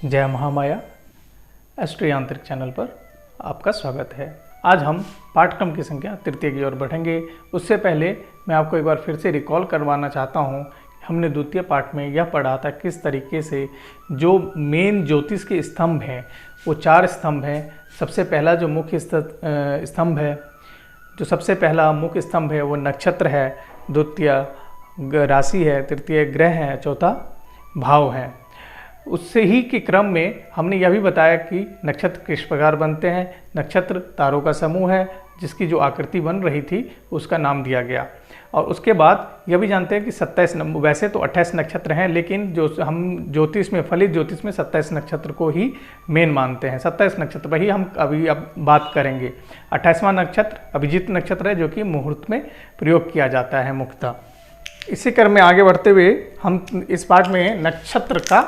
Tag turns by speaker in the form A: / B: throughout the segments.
A: जय महामाया एस्ट्रो यांत्रिक चैनल पर आपका स्वागत है। आज हम पाठ्यक्रम की संख्या तृतीय की ओर बढ़ेंगे। उससे पहले मैं आपको एक बार फिर से रिकॉल करवाना चाहता हूँ। हमने द्वितीय पाठ में यह पढ़ा था किस तरीके से जो मेन ज्योतिष के स्तंभ हैं वो 4 स्तंभ हैं। सबसे पहला जो मुख्य स्तंभ है, जो सबसे पहला मुख्य स्तंभ है वो नक्षत्र है, द्वितीय राशि है, तृतीय ग्रह है, चौथा भाव है। उससे ही के क्रम में हमने यह भी बताया कि नक्षत्र किस प्रकार बनते हैं। नक्षत्र तारों का समूह है जिसकी जो आकृति बन रही थी उसका नाम दिया गया। और उसके बाद यह भी जानते हैं कि 27 वैसे तो 28 नक्षत्र हैं, लेकिन जो हम ज्योतिष में, फलित ज्योतिष में 27 नक्षत्र को ही मेन मानते हैं। 27 नक्षत्र पर ही हम अब बात करेंगे। 28वां नक्षत्र अभिजीत नक्षत्र है जो कि मुहूर्त में प्रयोग किया जाता है मुख्यतः। इसी क्रम में आगे बढ़ते हुए हम इस पाठ में नक्षत्र का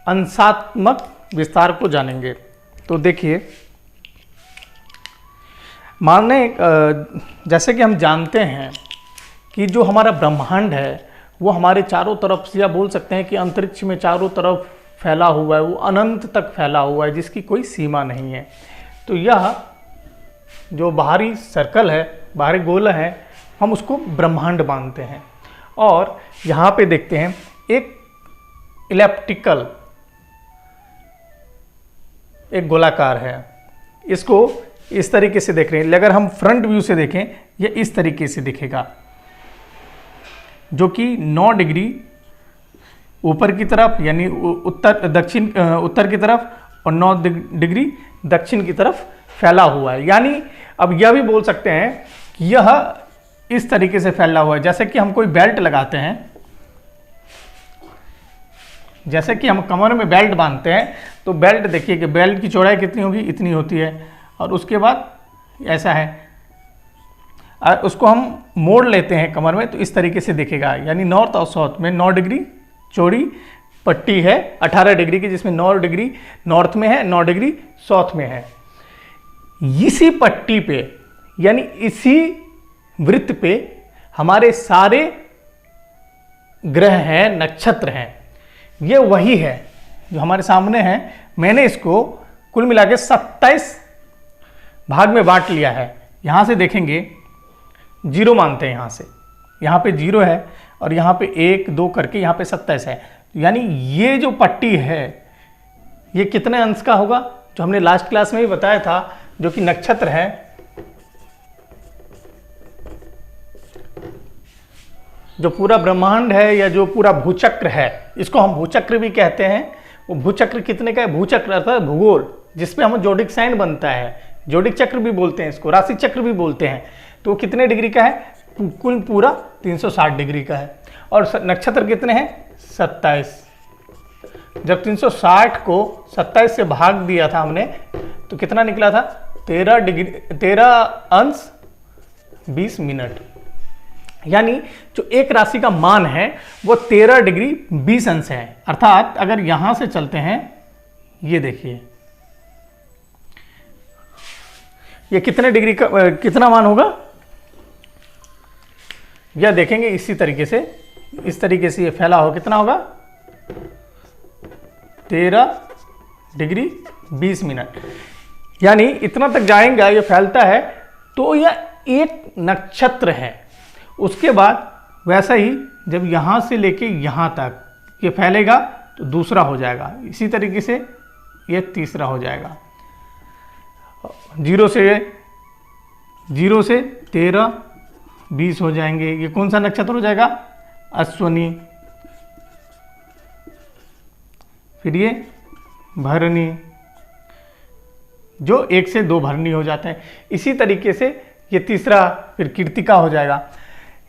A: अंशात्मक विस्तार को जानेंगे। तो देखिए, माने जैसे कि हम जानते हैं कि जो हमारा ब्रह्मांड है वो हमारे चारों तरफ से, या बोल सकते हैं कि अंतरिक्ष में चारों तरफ फैला हुआ है, वो अनंत तक फैला हुआ है जिसकी कोई सीमा नहीं है। तो यह जो बाहरी सर्कल है, बाहरी गोला है, हम उसको ब्रह्मांड मानते हैं। और यहाँ पे देखते हैं एक इलिप्टिकल, एक गोलाकार है। इसको इस तरीके से देख रहे हैं। अगर हम फ्रंट व्यू से देखें यह इस तरीके से दिखेगा, जो कि 9 डिग्री ऊपर की तरफ यानी उत्तर की तरफ और 9 डिग्री दक्षिण की तरफ फैला हुआ है। यानी अब यह भी बोल सकते हैं कि यह इस तरीके से फैला हुआ है। जैसे कि हम कोई बेल्ट लगाते हैं, जैसे कि हम कमर में बेल्ट बांधते हैं, तो बेल्ट देखिए कि बेल्ट की चौड़ाई कितनी होगी, इतनी होती है। और उसके बाद ऐसा है, उसको हम मोड़ लेते हैं कमर में तो इस तरीके से दिखेगा। यानी नॉर्थ और साउथ में 9 डिग्री चौड़ी पट्टी है 18 डिग्री की, जिसमें 9 डिग्री नॉर्थ में है, 9 डिग्री साउथ में है। इसी पट्टी पे यानी इसी वृत्त पे हमारे सारे ग्रह हैं, नक्षत्र हैं। ये वही है जो हमारे सामने है। मैंने इसको कुल मिला के 27 भाग में बांट लिया है। यहाँ से देखेंगे 0 मानते हैं, यहाँ से, यहाँ पे 0 है और यहाँ पे 1 2 करके यहाँ पे 27 है। यानी ये जो पट्टी है ये कितने अंश का होगा, जो हमने लास्ट क्लास में भी बताया था, जो कि नक्षत्र है, जो पूरा ब्रह्मांड है या जो पूरा भूचक्र है, इसको हम भूचक्र भी कहते हैं। वो भूचक्र कितने का है? भूचक्र अर्थात भूगोल, जिसपे हम जोडिक साइन बनता है, जोडिक चक्र भी बोलते हैं इसको, राशि चक्र भी बोलते हैं। तो कितने डिग्री का है? कुल पूरा 360 डिग्री का है। और नक्षत्र कितने हैं? 27। जब 360 को 27 से भाग दिया था हमने तो कितना निकला था? 13 अंश 20 मिनट। यानी जो एक राशि का मान है वो 13 डिग्री 20 अंश है। अर्थात अगर यहां से चलते हैं, ये देखिए ये कितने डिग्री का कितना मान होगा, यह देखेंगे इसी तरीके से, इस तरीके से ये फैला हो, कितना होगा? 13 डिग्री 20 मिनट। यानी इतना तक जाएगा, ये फैलता है तो यह एक नक्षत्र है। उसके बाद वैसा ही जब यहाँ से लेके यहाँ तक ये फैलेगा तो दूसरा हो जाएगा, इसी तरीके से ये तीसरा हो जाएगा। 0 से 13 20 हो जाएंगे। ये कौन सा नक्षत्र हो जाएगा? अश्वनी। फिर ये भरणी, जो 1 से 2 भरणी हो जाते हैं। इसी तरीके से ये तीसरा फिर कृत्तिका हो जाएगा।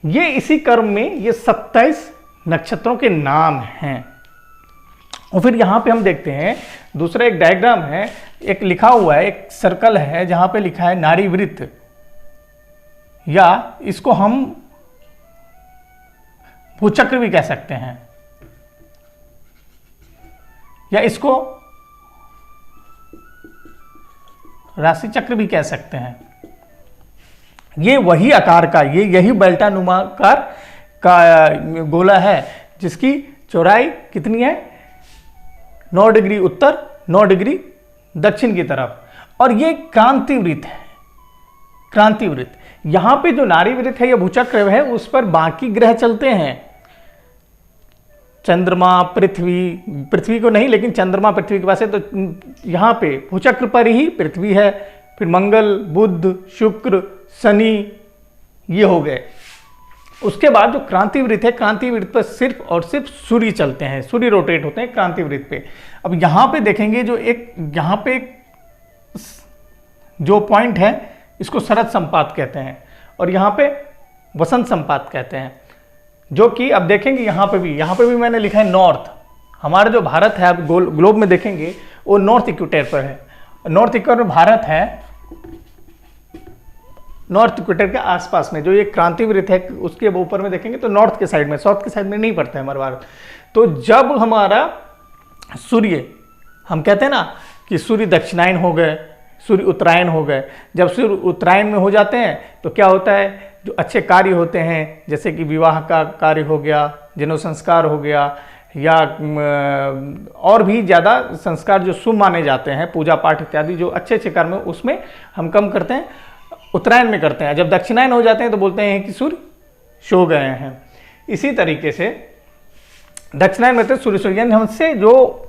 A: ये इसी क्रम में ये 27 नक्षत्रों के नाम हैं। और फिर यहाँ पे हम देखते हैं दूसरा एक डायग्राम है, एक लिखा हुआ है, एक सर्कल है जहाँ पे लिखा है नाड़ी वृत्त, या इसको हम भूचक्र भी कह सकते हैं, या इसको राशि चक्र भी कह सकते हैं। ये वही आकार का, यही बेल्टानुमा आकार का गोला है जिसकी चौड़ाई कितनी है? 9 डिग्री उत्तर, 9 डिग्री दक्षिण की तरफ। और ये क्रांति वृत्त है, क्रांति वृत्त। यहां पे जो नाड़ी वृत्त है या भूचक्र है उस पर बाकी ग्रह चलते हैं, चंद्रमा, पृथ्वी को नहीं, लेकिन चंद्रमा पृथ्वी के पास है, तो यहां पे भूचक्र पर ही पृथ्वी है, फिर मंगल, बुध, शुक्र, शनि, ये हो गए। उसके बाद जो क्रांति वृत्त है, क्रांति वृत्त पर सिर्फ और सिर्फ सूर्य चलते हैं, सूर्य रोटेट होते हैं क्रांति वृत्त पे। अब यहां पे देखेंगे जो एक यहां पे जो पॉइंट है इसको शरद संपात कहते हैं और यहां पे वसंत संपात कहते हैं, जो कि अब देखेंगे यहां पे भी मैंने लिखा है नॉर्थ। हमारा जो भारत है, आप ग्लोब में देखेंगे वो नॉर्थ इक्वेटर पर है, नॉर्थ इक्वेटर भारत है, नॉर्थ इक्वेटर के आसपास में जो ये क्रांति वृत्त है उसके ऊपर में देखेंगे तो नॉर्थ के साइड में, साउथ के साइड में नहीं पड़ता है हमारा भारत। तो जब हमारा सूर्य, हम कहते हैं ना कि सूर्य दक्षिणायन हो गए, सूर्य उत्तरायण हो गए, जब सूर्य उत्तरायण में हो जाते हैं तो क्या होता है, जो अच्छे कार्य होते हैं जैसे कि विवाह का कार्य हो गया, जनेऊ संस्कार हो गया, या और भी ज़्यादा संस्कार जो शुभ माने जाते हैं, पूजा पाठ इत्यादि जो अच्छे अच्छे कर्म है उसमें हम कम करते हैं, उत्तरायण में करते हैं। जब दक्षिणायन हो जाते हैं तो बोलते हैं कि सूर्य सो गए हैं। इसी तरीके से दक्षिणायन में तो सूर्य सो, यानी हमसे जो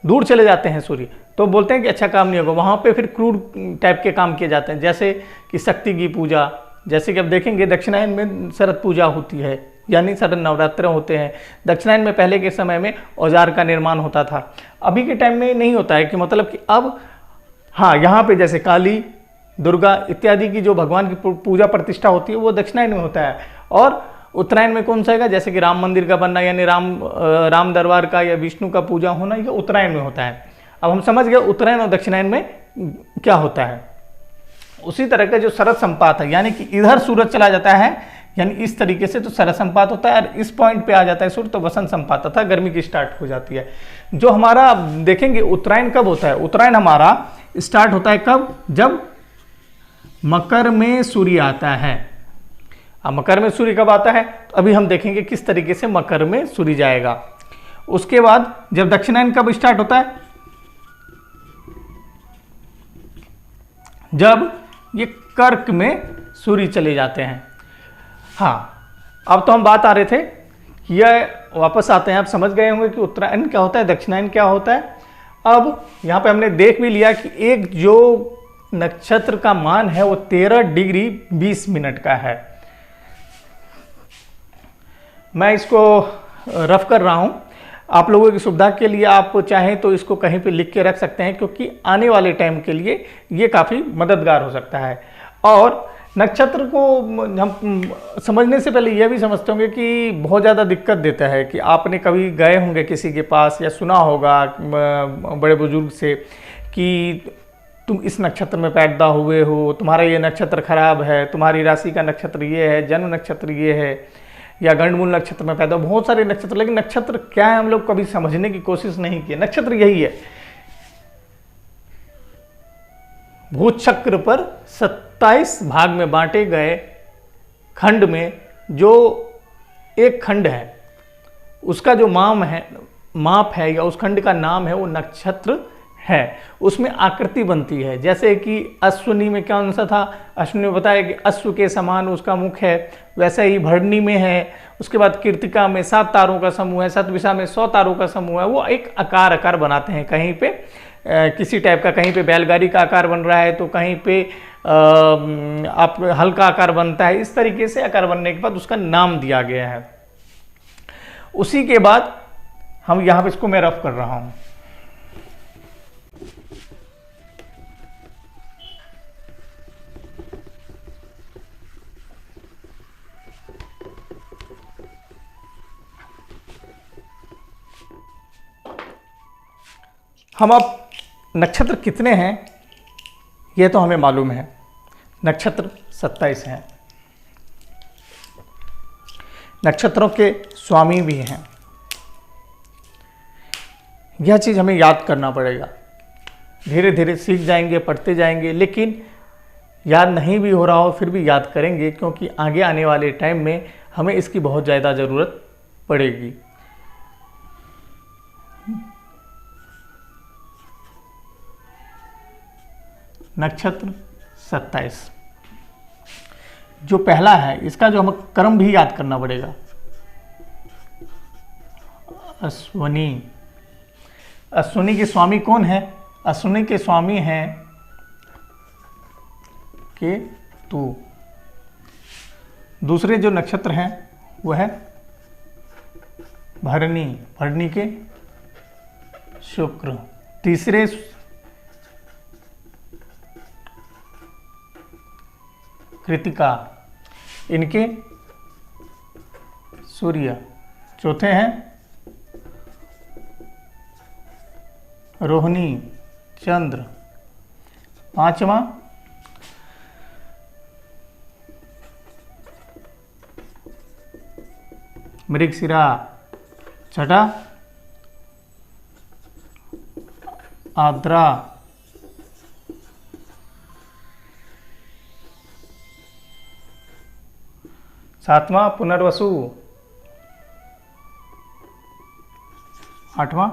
A: दूर चले जाते हैं सूर्य तो बोलते हैं कि अच्छा काम नहीं होगा, वहाँ पे फिर क्रूर टाइप के काम किए जाते हैं, जैसे कि शक्ति की पूजा। जैसे कि अब देखेंगे दक्षिणायन में शरद पूजा होती है, यानी शरद नवरात्र होते हैं। दक्षिणायन में पहले के समय में औजार का निर्माण होता था, अभी के टाइम में नहीं होता है, कि मतलब कि अब हाँ यहाँ पे जैसे काली, दुर्गा इत्यादि की जो भगवान की पूजा प्रतिष्ठा होती है वो दक्षिणायन में होता है। और उत्तरायण में कौन सा है, जैसे कि राम मंदिर का बनना, यानी राम दरबार का या विष्णु का पूजा होना, ये उत्तरायण में होता है। अब हम समझ गए उत्तरायण और दक्षिणायन में क्या होता है। उसी तरह का जो शरद संपात है, यानी कि इधर सूरज चला जाता है, यानी इस तरीके से तो शरद संपात होता है, और इस पॉइंट पे आ जाता है सूर्य तो वसंत संपात होता है, गर्मी की स्टार्ट हो जाती है। जो हमारा देखेंगे उत्तरायण कब होता है, उत्तरायण हमारा स्टार्ट होता है कब, जब मकर में सूर्य आता है। अब मकर में सूर्य कब आता है, तो अभी हम देखेंगे किस तरीके से मकर में सूर्य जाएगा। उसके बाद जब दक्षिणायन कब स्टार्ट होता है, जब ये कर्क में सूर्य चले जाते हैं। हाँ, अब तो हम बात आ रहे थे, यह वापस आते हैं, आप समझ गए होंगे कि उत्तरायण क्या होता है, दक्षिणायन क्या होता है। अब यहाँ पे हमने देख भी लिया कि एक जो नक्षत्र का मान है वो 13 डिग्री 20 मिनट का है। मैं इसको रफ कर रहा हूं, आप लोगों की सुविधा के लिए आप चाहें तो इसको कहीं पे लिख के रख सकते हैं, क्योंकि आने वाले टाइम के लिए ये काफ़ी मददगार हो सकता है। और नक्षत्र को हम समझने से पहले यह भी समझते होंगे कि बहुत ज़्यादा दिक्कत देता है, कि आपने कभी गए होंगे किसी के पास या सुना होगा बड़े बुजुर्ग से कि तुम इस नक्षत्र में पैदा हुए हो, तुम्हारा ये नक्षत्र खराब है, तुम्हारी राशि का नक्षत्र ये है, जन्म नक्षत्र ये है, या गंडमूल नक्षत्र में पैदा, बहुत सारे नक्षत्र। लेकिन नक्षत्र क्या है हम लोग कभी समझने की कोशिश नहीं की। नक्षत्र यही है, भूचक्र पर 27 भाग में बांटे गए खंड में जो एक खंड है उसका जो माप है या उस खंड का नाम है वो नक्षत्र है। उसमें आकृति बनती है, जैसे कि अश्विनी में कौन सा था, अश्विनी में बताया कि अश्व के समान उसका मुख है, वैसे ही भरणी में है। उसके बाद कृतिका में 7 तारों का समूह है, शतभिषा में 100 तारों का समूह है। वो एक आकार बनाते हैं, कहीं पे किसी टाइप का, कहीं पे बैलगाड़ी का आकार बन रहा है तो कहीं पे आप हल्का आकार बनता है। इस तरीके से आकार बनने के बाद उसका नाम दिया गया है। उसी के बाद हम यहाँ पे इसको मैं रफ कर रहा हूँ। हम अब नक्षत्र कितने हैं ये तो हमें मालूम है, नक्षत्र 27 हैं। नक्षत्रों के स्वामी भी हैं, यह चीज़ हमें याद करना पड़ेगा। धीरे धीरे सीख जाएंगे, पढ़ते जाएंगे, लेकिन याद नहीं भी हो रहा हो फिर भी याद करेंगे, क्योंकि आगे आने वाले टाइम में हमें इसकी बहुत ज़्यादा ज़रूरत पड़ेगी। नक्षत्र 27। जो पहला है इसका जो हम क्रम भी याद करना पड़ेगा, अश्वनी। अश्वनी के स्वामी कौन है? अश्वनी के स्वामी हैं केतु। दूसरे जो नक्षत्र हैं वो है भरणी, भरणी के शुक्र। तीसरे कृतिका, इनके सूर्य। चौथे हैं रोहिणी चंद्र। पांचवा मृगशिरा। छठा आद्रा। सातवां पुनर्वसु। आठवां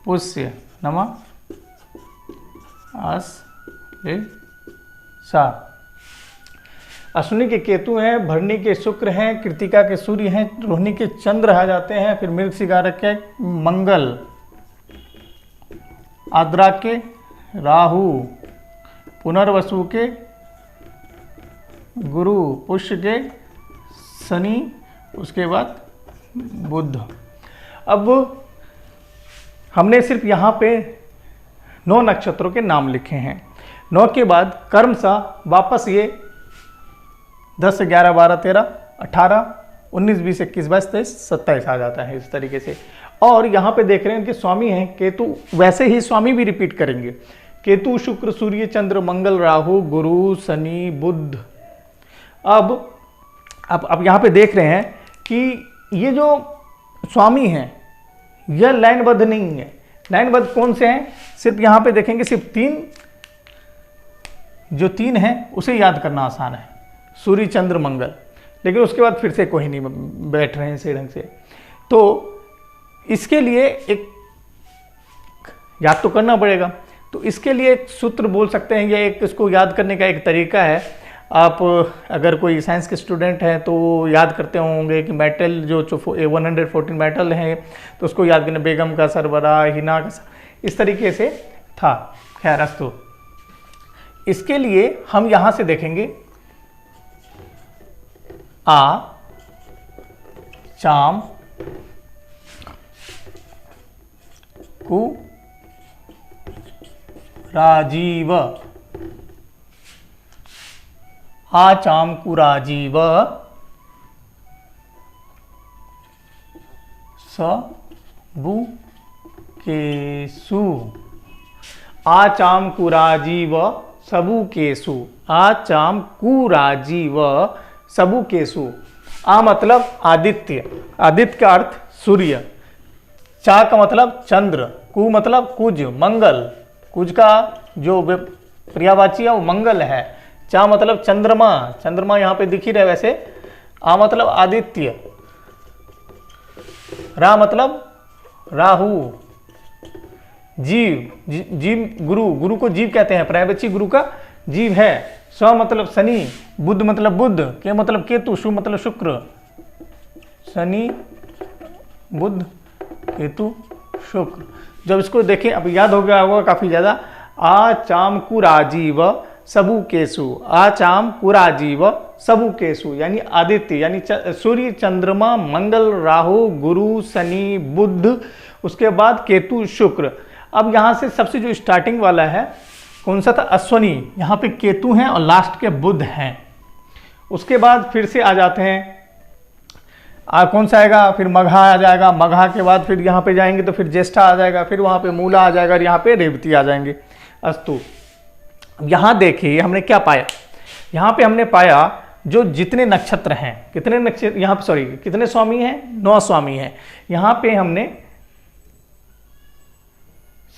A: पुष्य। नवा सा। अश्विनी के केतु हैं, भरणी के शुक्र हैं, कृतिका के सूर्य हैं, रोहिणी के चंद्र आ जाते हैं, फिर मृगशिरा के मंगल, आद्रा के राहु, पुनर्वसु के गुरु, पुष्य के शनि, उसके बाद बुध। अब हमने सिर्फ यहाँ पे 9 नक्षत्रों के नाम लिखे हैं। 9 के बाद कर्म सा वापस ये 10, 11, 12, 13, 18, 19, 20, 21, 22, 23, 27 आ जाता है इस तरीके से। और यहाँ पे देख रहे हैं इनके स्वामी हैं केतु, वैसे ही स्वामी भी रिपीट करेंगे। केतु, शुक्र, सूर्य, चंद्र, मंगल, राहु, गुरु, शनि, बुध। अब यहाँ पे देख रहे हैं कि ये जो स्वामी हैं यह लाइनबद्ध नहीं है। लाइनबद्ध कौन से हैं? सिर्फ यहाँ पे देखेंगे, सिर्फ 3 जो 3 हैं उसे याद करना आसान है, सूर्य, चंद्र, मंगल। लेकिन उसके बाद फिर से कोई नहीं बैठ रहे हैं सही ढंग से। तो इसके लिए एक याद तो करना पड़ेगा। तो इसके लिए एक सूत्र बोल सकते हैं, या एक इसको याद करने का एक तरीका है। आप अगर कोई साइंस के स्टूडेंट हैं तो याद करते होंगे कि मेटल जो 114 मेटल हैं तो उसको याद करना, बेगम का सरबराह, हिना का, इस तरीके से था। खैर अस्तु, इसके लिए हम यहाँ से देखेंगे आ, चाम, कु, राजीव। आ, चाम, कु, राजीव, सबु केसु। आ, चाम, कु, राजीव, सबु केसु। आ, चाम, कु, राजीव, सबु केसु। आ मतलब आदित्य, आदित्य का अर्थ सूर्य। चा का मतलब चंद्र, कु मतलब कुज, मंगल। कुज का जो पर्यायवाची है वो मंगल है। चा मतलब चंद्रमा, चंद्रमा यहाँ पे दिख ही रहे वैसे। आ मतलब आदित्य। रा मतलब राहु। जीव, जीव गुरु, गुरु को जीव कहते हैं, पर्यायवाची गुरु का जीव है। स्व मतलब शनि, बुध मतलब बुध, के मतलब केतु, शु मतलब शुक्र। शनि, बुध, केतु, शुक्र। जब इसको देखें, अब याद हो गया होगा काफी ज्यादा। आ, चाम, कु, राजीव, सबु केसु। आ, चाम, कु, राजीव, सबु केसु यानी आदित्य, यानी सूर्य, चंद्रमा, मंगल, राहु, गुरु, शनि, बुध, उसके बाद केतु, शुक्र। अब यहाँ से सबसे जो स्टार्टिंग वाला है कौन सा था? अश्वनी। यहाँ पे केतु हैं और लास्ट के बुध हैं। उसके बाद फिर से आ जाते हैं, कौन सा आएगा? फिर मघा आ जाएगा। मघा के बाद फिर यहाँ पे जाएंगे तो फिर ज्येष्ठा आ जाएगा, फिर वहाँ पे मूला आ जाएगा और यहाँ पे रेवती आ जाएंगे। अस्तु, यहाँ देखिए हमने क्या पाया। यहाँ पे हमने पाया जो जितने नक्षत्र हैं, कितने नक्षत्र यहाँ पे, सॉरी कितने स्वामी हैं? 9 स्वामी हैं। यहाँ पे हमने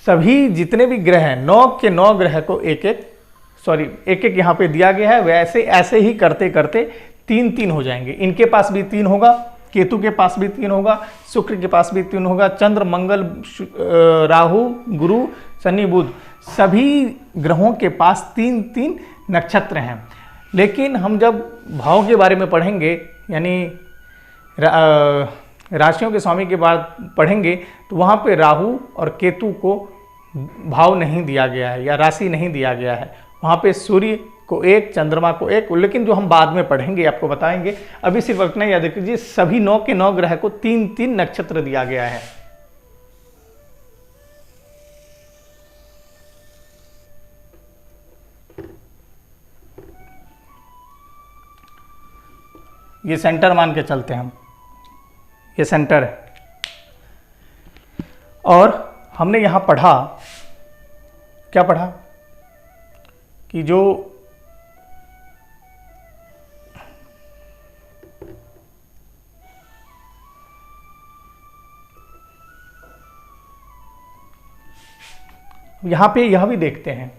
A: सभी जितने भी ग्रह हैं, 9 के 9 ग्रह को एक एक यहाँ पे दिया गया है। वैसे ऐसे ही करते करते 3-3 हो जाएंगे। इनके पास भी 3 होगा, केतु के पास भी 3 होगा, शुक्र के पास भी 3 होगा, चंद्र, मंगल, राहु, गुरु, शनि, बुध, सभी ग्रहों के पास 3-3 नक्षत्र हैं। लेकिन हम जब भाव के बारे में पढ़ेंगे, यानी राशियों के स्वामी के बाद पढ़ेंगे, तो वहाँ पे राहु और केतु को भाव नहीं दिया गया है या राशि नहीं दिया गया है। वहाँ पे सूर्य को 1, चंद्रमा को 1, लेकिन जो हम बाद में पढ़ेंगे आपको बताएंगे। अभी सिर्फ इतना याद रखिए, सभी 9 के 9 ग्रह को 3-3 नक्षत्र दिया गया है। ये सेंटर मान के चलते हैं हम, ये सेंटर है। और हमने यहां पढ़ा, क्या पढ़ा कि जो यहां पे यह भी देखते हैं,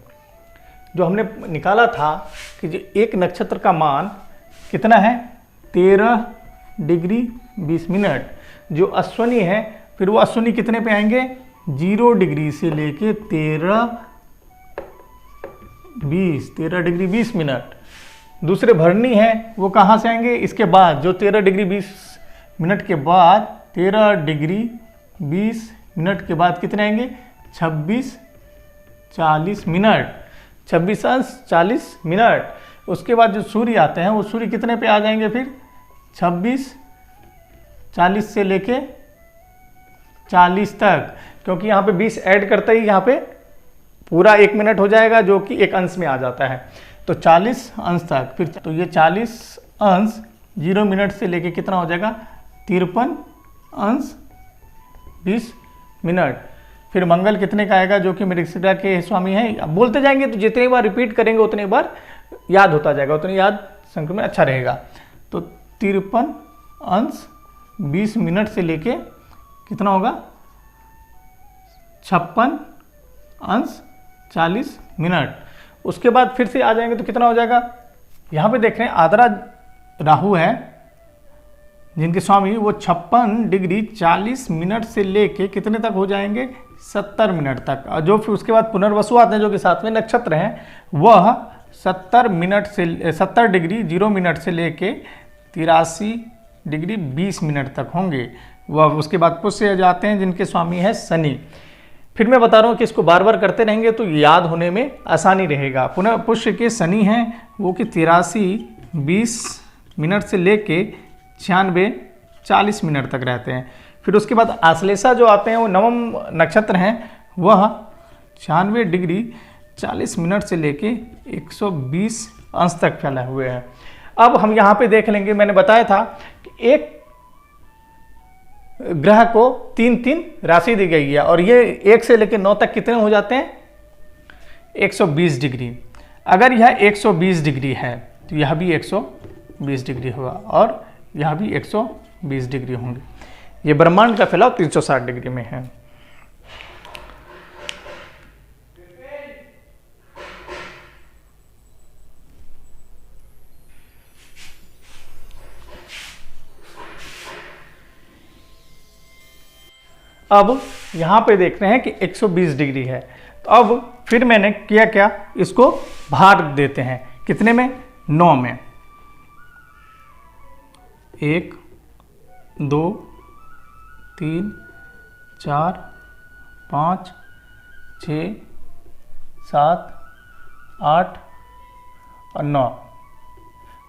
A: जो हमने निकाला था कि जो एक नक्षत्र का मान कितना है, 13 डिग्री 20 मिनट। जो अश्विनी है, फिर वो अश्विनी कितने पे आएंगे, 0 डिग्री से लेके 13 डिग्री 20 मिनट। दूसरे भरनी है, वो कहाँ से आएंगे, इसके बाद जो 13 डिग्री 20 मिनट के बाद 13 डिग्री 20 मिनट के बाद कितने आएंगे, 26-40 मिनट, 26 अंश 40 मिनट। उसके बाद जो सूर्य आते हैं, वो सूर्य कितने पे आ जाएंगे, फिर 26-40 से लेके 40 तक, क्योंकि यहाँ पे 20 ऐड करते ही यहाँ पे पूरा 1 मिनट हो जाएगा, जो कि 1 अंश में आ जाता है। तो 40 अंश तक, फिर तो ये 40 अंश 0 मिनट से लेके कितना हो जाएगा, 53 अंश 20 मिनट। फिर मंगल कितने का आएगा, जो कि मृगशिरा के स्वामी हैं। अब बोलते जाएंगे तो जितनी बार रिपीट करेंगे उतनी बार याद होता जाएगा, उतनी याद संख्या में अच्छा रहेगा। तो 53 अंश 20 मिनट से लेके कितना होगा, 56 अंश 40 मिनट। उसके बाद फिर से आ जाएंगे तो कितना हो जाएगा, यहाँ पे देख रहे हैं आद्रा राहु है जिनके स्वामी, वो 56 डिग्री 40 मिनट से लेके कितने तक हो जाएंगे, 70 मिनट तक। और जो फिर उसके बाद पुनर्वसु आते हैं, जो कि 7वें नक्षत्र हैं, वह 70 डिग्री 0 मिनट से लेके 83 डिग्री 20 मिनट तक होंगे। वह उसके बाद पुष्य जाते हैं जिनके स्वामी है शनि। फिर मैं बता रहा हूँ कि इसको बार बार करते रहेंगे तो याद होने में आसानी रहेगा। पुनः पुष्य के शनि हैं, वो कि 83-20 मिनट से लेके 96-40 मिनट तक रहते हैं। फिर उसके बाद आश्लेषा जो आते हैं, वो नवम नक्षत्र हैं, वह 96 डिग्री 40 मिनट से लेके 120 अंश तक फैले हुए हैं। अब हम यहाँ पे देख लेंगे, मैंने बताया था कि एक ग्रह को 3-3 राशि दी गई है, और ये 1 से लेकर 9 तक कितने हो जाते हैं, 120 डिग्री। अगर यह 120 डिग्री है तो यह भी 120 डिग्री होगा, और यह भी 120 डिग्री होंगे। ये ब्रह्मांड का फैलाव 360 डिग्री में है। अब यहाँ पे देख रहे हैं कि 120 डिग्री है। तो अब फिर मैंने किया क्या, इसको भाग देते हैं, कितने में, 9 में। 1 2 3 4 5 6 7 8 और 9।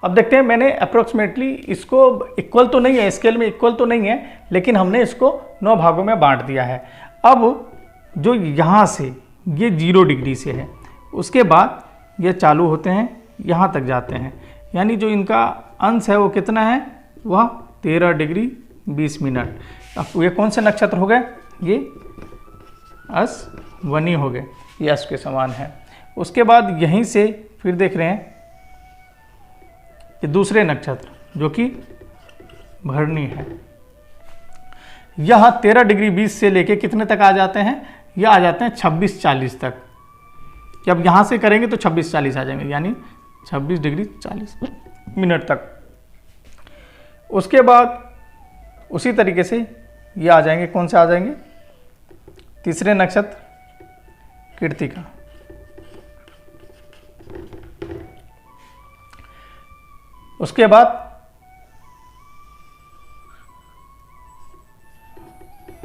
A: अब देखते हैं, मैंने अप्रोक्सीमेटली इसको इक्वल तो नहीं है, स्केल में इक्वल तो नहीं है, लेकिन हमने इसको 9 भागों में बांट दिया है। अब जो यहाँ से ये 0 डिग्री से है, उसके बाद ये चालू होते हैं, यहाँ तक जाते हैं, यानी जो इनका अंश है वो कितना है, वह 13 डिग्री 20 मिनट। अब ये कौन से नक्षत्र हो गए, ये अश्विनी हो गए, ये अश्व के समान है। उसके बाद यहीं से फिर देख रहे हैं कि दूसरे नक्षत्र जो कि भरणी है, यह 13 डिग्री 20 से लेके कितने तक आ जाते हैं, यह आ जाते हैं 26-40 तक। कि अब यहाँ से करेंगे तो 26-40 आ जाएंगे, यानी 26 डिग्री 40 मिनट तक। उसके बाद उसी तरीके से ये आ जाएंगे, कौन से आ जाएंगे, तीसरे नक्षत्र कृत्तिका। उसके बाद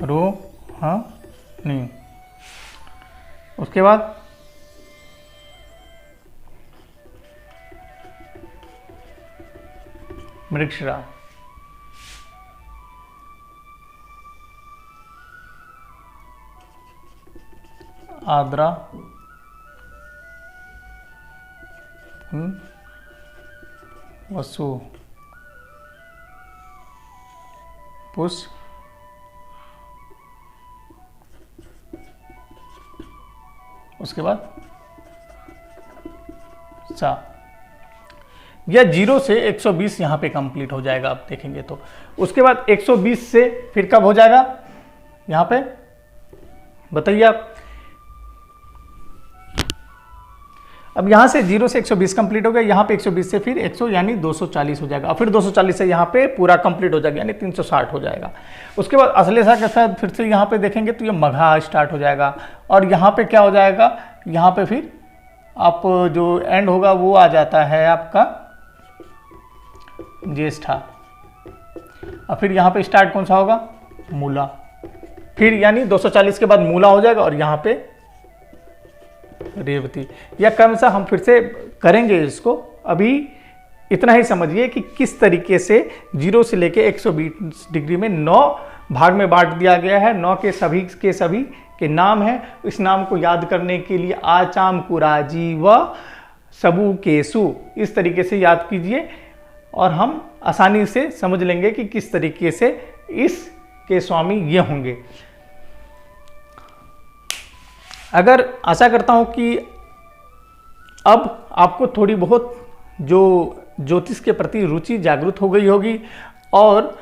A: रोहिणी, उसके बाद मृगशिरा, आद्रा, वसु, पुष्य, उसके बाद सा। यह 0 से 120 यहाँ पे कंप्लीट हो जाएगा, आप देखेंगे तो। उसके बाद 120 से फिर कब हो जाएगा यहाँ पे, बताइए आप। अब यहाँ से 0 से 120 कंप्लीट हो गया, यहाँ पे 120 से फिर 100 यानी 240 हो जाएगा, और फिर 240 से यहाँ पे पूरा कंप्लीट हो जाएगा यानी 360 हो जाएगा। उसके बाद अश्लेषा के साथ फिर से यहाँ पे देखेंगे तो ये मघा स्टार्ट हो जाएगा, और यहाँ पे क्या हो जाएगा, यहाँ पे फिर आप जो एंड होगा वो आ जाता है आपका ज्येष्ठा, और फिर यहाँ पे स्टार्ट कौन सा होगा, मूला। फिर यानी 240 के बाद मूला हो जाएगा, और यहाँ पे रेवती। या क्रमशः हम फिर से करेंगे इसको। अभी इतना ही समझिए कि किस तरीके से 0 से लेके 120 डिग्री में 9 भाग में बांट दिया गया है। 9 के सभी के नाम है। इस नाम को याद करने के लिए आचाम कुराजी व सबू केसु इस तरीके से याद कीजिए, और हम आसानी से समझ लेंगे कि किस तरीके से इसके स्वामी ये होंगे। अगर आशा करता हूं कि अब आपको थोड़ी बहुत जो ज्योतिष के प्रति रुचि जागृत हो गई होगी, और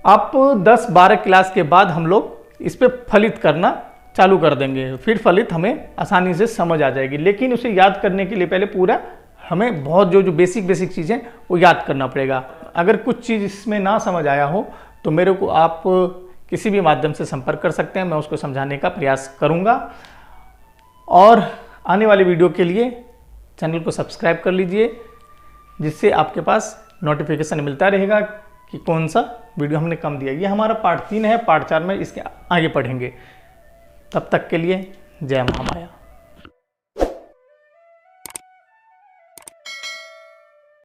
A: आप 10-12 क्लास के बाद हम लोग इस पे फलित करना चालू कर देंगे। फिर फलित हमें आसानी से समझ आ जाएगी, लेकिन उसे याद करने के लिए पहले पूरा हमें बहुत जो बेसिक चीज़ें वो याद करना पड़ेगा। अगर कुछ चीज़ इसमें ना समझ आया हो तो मेरे को आप किसी भी माध्यम से संपर्क कर सकते हैं, मैं उसको समझाने का प्रयास करूंगा। और आने वाली वीडियो के लिए चैनल को सब्सक्राइब कर लीजिए, जिससे आपके पास नोटिफिकेशन मिलता रहेगा कि कौन सा वीडियो हमने कम दिया। ये हमारा पार्ट 3 है, पार्ट 4 में इसके आगे पढ़ेंगे। तब तक के लिए जय महामाया।